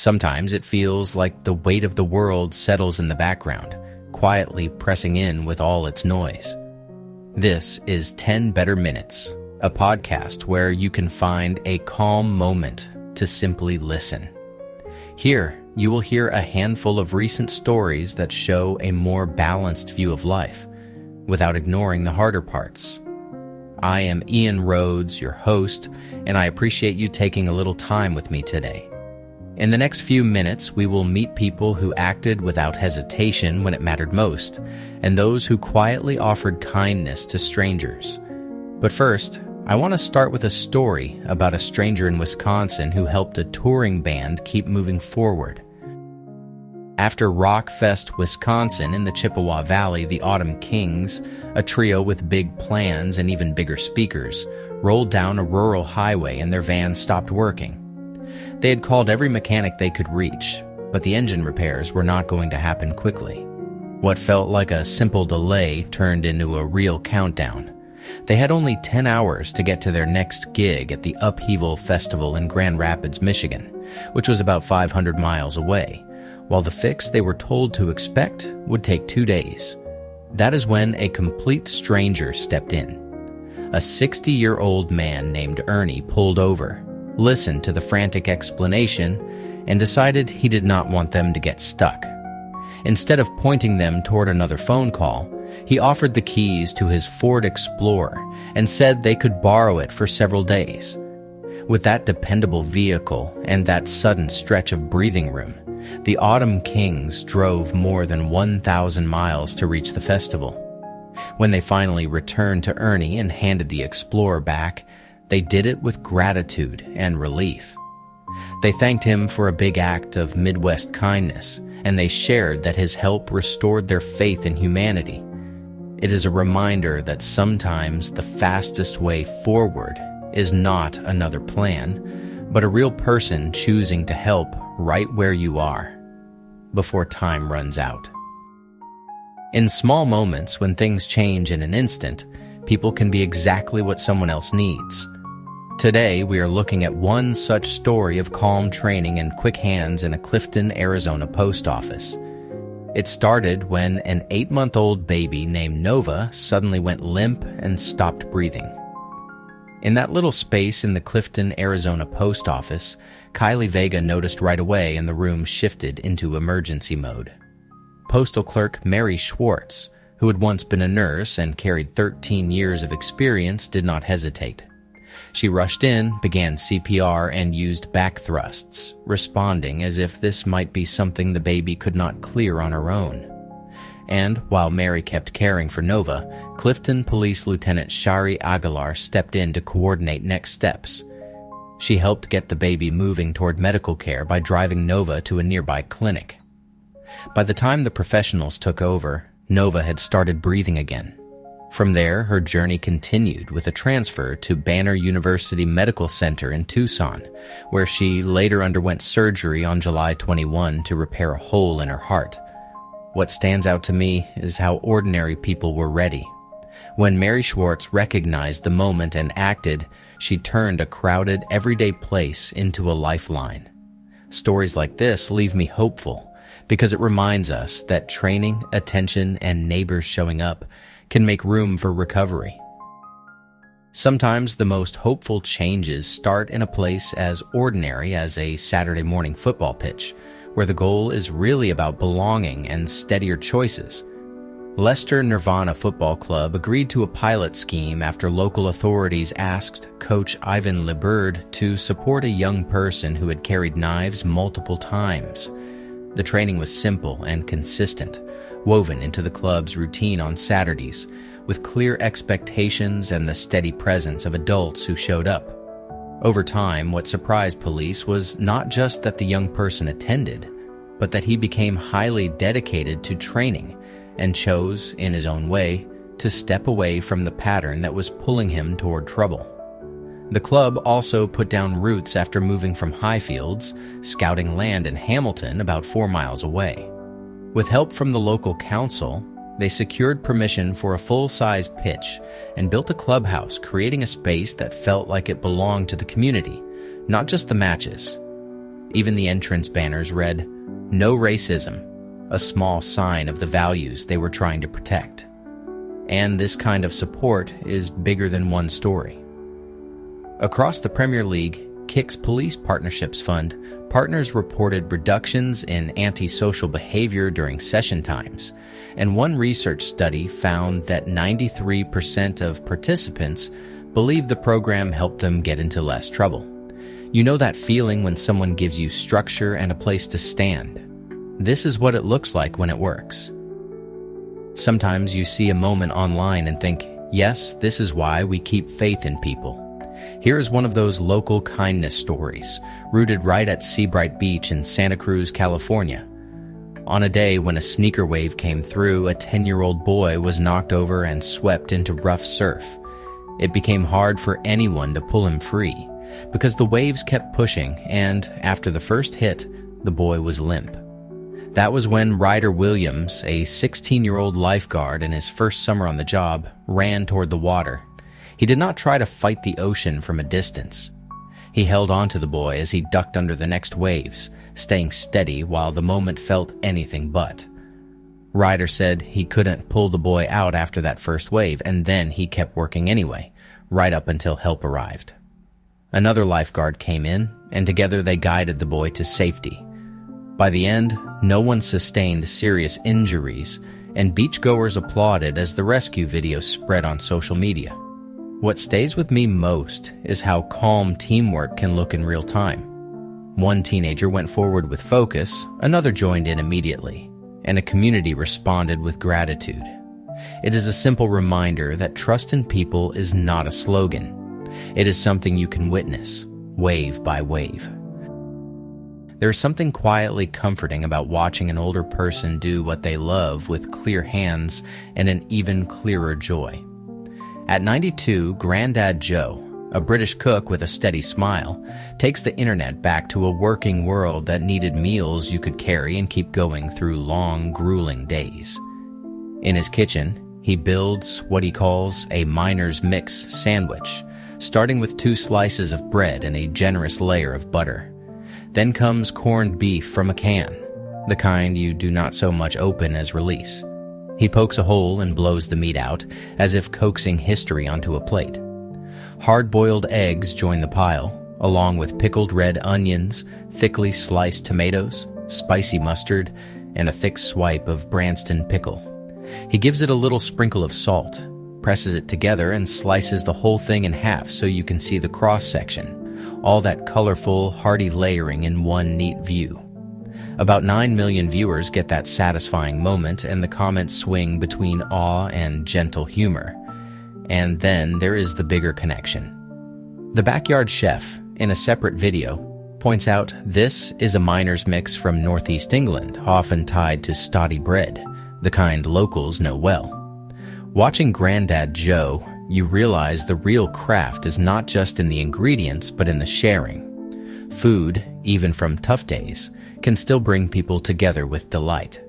Sometimes it feels like the weight of the world settles in the background, quietly pressing in with all its noise. This is 10 Better Minutes, a podcast where you can find a calm moment to simply listen. Here, you will hear a handful of recent stories that show a more balanced view of life, without ignoring the harder parts. I am Ian Rhodes, your host, and I appreciate you taking a little time with me today. In the next few minutes, we will meet people who acted without hesitation when it mattered most, and those who quietly offered kindness to strangers. But first, I want to start with a story about a stranger in Wisconsin who helped a touring band keep moving forward. After Rockfest, Wisconsin in the Chippewa Valley, the Autumn Kings, a trio with big plans and even bigger speakers, rolled down a rural highway and their van stopped working. They had called every mechanic they could reach, but the engine repairs were not going to happen quickly. What felt like a simple delay turned into a real countdown. They had only 10 hours to get to their next gig at the Upheaval Festival in Grand Rapids, Michigan, which was about 500 miles away, while the fix they were told to expect would take 2 days. That is when a complete stranger stepped in. A 60-year-old man named Ernie pulled over, listened to the frantic explanation, and decided he did not want them to get stuck. Instead of pointing them toward another phone call, he offered the keys to his Ford Explorer and said they could borrow it for several days. With that dependable vehicle and that sudden stretch of breathing room, the Autumn Kings drove more than 1,000 miles to reach the festival. When they finally returned to Ernie and handed the Explorer back, they did it with gratitude and relief. They thanked him for a big act of Midwest kindness, and they shared that his help restored their faith in humanity. It is a reminder that sometimes the fastest way forward is not another plan, but a real person choosing to help right where you are, before time runs out. In small moments when things change in an instant, people can be exactly what someone else needs. Today, we are looking at one such story of calm training and quick hands in a Clifton, Arizona post office. It started when an 8-month-old baby named Nova suddenly went limp and stopped breathing. In that little space in the Clifton, Arizona post office, Kylie Vega noticed right away and the room shifted into emergency mode. Postal clerk Mary Schwartz, who had once been a nurse and carried 13 years of experience, did not hesitate. She rushed in, began CPR, and used back thrusts, responding as if this might be something the baby could not clear on her own. And while Mary kept caring for Nova, Clifton Police Lieutenant Shari Aguilar stepped in to coordinate next steps. She helped get the baby moving toward medical care by driving Nova to a nearby clinic. By the time the professionals took over, Nova had started breathing again. From there, her journey continued with a transfer to Banner University Medical Center in Tucson, where she later underwent surgery on July 21 to repair a hole in her heart. What stands out to me is how ordinary people were ready. When Mary Schwartz recognized the moment and acted, she turned a crowded, everyday place into a lifeline. Stories like this leave me hopeful, because it reminds us that training, attention, and neighbors showing up can make room for recovery. Sometimes the most hopeful changes start in a place as ordinary as a Saturday morning football pitch, where the goal is really about belonging and steadier choices. Leicester Nirvana Football Club agreed to a pilot scheme after local authorities asked Coach Ivan LeBird to support a young person who had carried knives multiple times. The training was simple and consistent, woven into the club's routine on Saturdays, with clear expectations and the steady presence of adults who showed up. Over time, what surprised police was not just that the young person attended, but that he became highly dedicated to training and chose, in his own way, to step away from the pattern that was pulling him toward trouble. The club also put down roots after moving from Highfields, scouting land in Hamilton about 4 miles away. With help from the local council, they secured permission for a full-size pitch and built a clubhouse, creating a space that felt like it belonged to the community, not just the matches. Even the entrance banners read, "No racism," a small sign of the values they were trying to protect. And this kind of support is bigger than one story. Across the Premier League, Kick's Police Partnerships Fund, partners reported reductions in antisocial behavior during session times, and one research study found that 93% of participants believed the program helped them get into less trouble. You know that feeling when someone gives you structure and a place to stand? This is what it looks like when it works. Sometimes you see a moment online and think, yes, this is why we keep faith in people. Here is one of those local kindness stories, rooted right at Seabright Beach in Santa Cruz, California. On a day when a sneaker wave came through, a 10-year-old boy was knocked over and swept into rough surf. It became hard for anyone to pull him free, because the waves kept pushing, and after the first hit, the boy was limp. That was when Ryder Williams, a 16-year-old lifeguard in his first summer on the job, ran toward the water. He did not try to fight the ocean from a distance. He held on to the boy as he ducked under the next waves, staying steady while the moment felt anything but. Ryder said he couldn't pull the boy out after that first wave, and then he kept working anyway, right up until help arrived. Another lifeguard came in, and together they guided the boy to safety. By the end, no one sustained serious injuries, and beachgoers applauded as the rescue video spread on social media. What stays with me most is how calm teamwork can look in real time. One teenager went forward with focus, another joined in immediately, and a community responded with gratitude. It is a simple reminder that trust in people is not a slogan. It is something you can witness, wave by wave. There is something quietly comforting about watching an older person do what they love with clear hands and an even clearer joy. At 92, Grandad Joe, a British cook with a steady smile, takes the internet back to a working world that needed meals you could carry and keep going through long, grueling days. In his kitchen, he builds what he calls a miner's mix sandwich, starting with 2 slices of bread and a generous layer of butter. Then comes corned beef from a can, the kind you do not so much open as release. He pokes a hole and blows the meat out, as if coaxing history onto a plate. Hard-boiled eggs join the pile, along with pickled red onions, thickly sliced tomatoes, spicy mustard, and a thick swipe of Branston pickle. He gives it a little sprinkle of salt, presses it together, and slices the whole thing in half so you can see the cross-section, all that colorful, hearty layering in one neat view. About 9 million viewers get that satisfying moment, and the comments swing between awe and gentle humor. And then there is the bigger connection. The backyard chef, in a separate video, points out this is a miner's mix from northeast England, often tied to stoddy bread, the kind locals know well. Watching Grandad Joe, you realize the real craft is not just in the ingredients, but in the sharing. Food, even from tough days, can still bring people together with delight.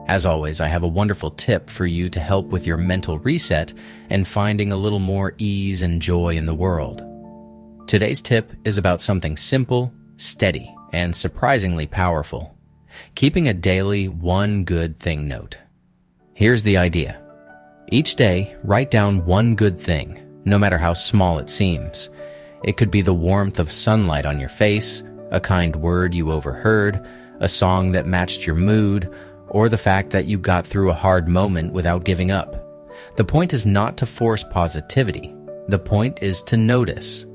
As always, I have a wonderful tip for you to help with your mental reset and finding a little more ease and joy in the world. Today's tip is about something simple, steady, and surprisingly powerful: keeping a daily one good thing note. Here's the idea. Each day, write down one good thing, no matter how small it seems. It could be the warmth of sunlight on your face, a kind word you overheard, a song that matched your mood, or the fact that you got through a hard moment without giving up. The point is not to force positivity. The point is to notice.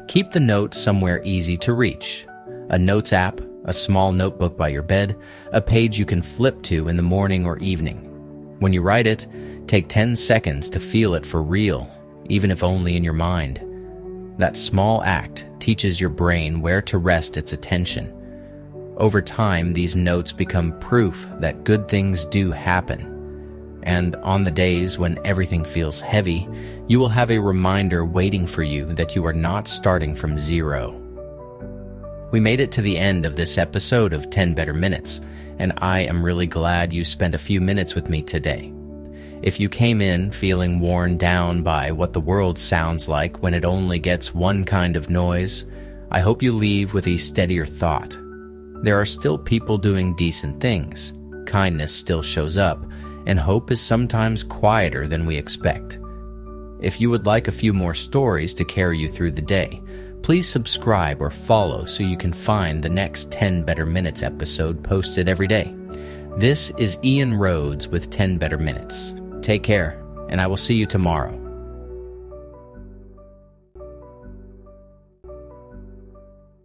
Keep the note somewhere easy to reach. A notes app, a small notebook by your bed, a page you can flip to in the morning or evening. When you write it, take 10 seconds to feel it for real, even if only in your mind. That small act teaches your brain where to rest its attention. Over time, these notes become proof that good things do happen. And on the days when everything feels heavy, you will have a reminder waiting for you that you are not starting from zero. We made it to the end of this episode of 10 Better Minutes, and I am really glad you spent a few minutes with me today. If you came in feeling worn down by what the world sounds like when it only gets one kind of noise, I hope you leave with a steadier thought. There are still people doing decent things, kindness still shows up, and hope is sometimes quieter than we expect. If you would like a few more stories to carry you through the day, please subscribe or follow so you can find the next 10 Better Minutes episode posted every day. This is Ian Rhodes with 10 Better Minutes. Take care, and I will see you tomorrow.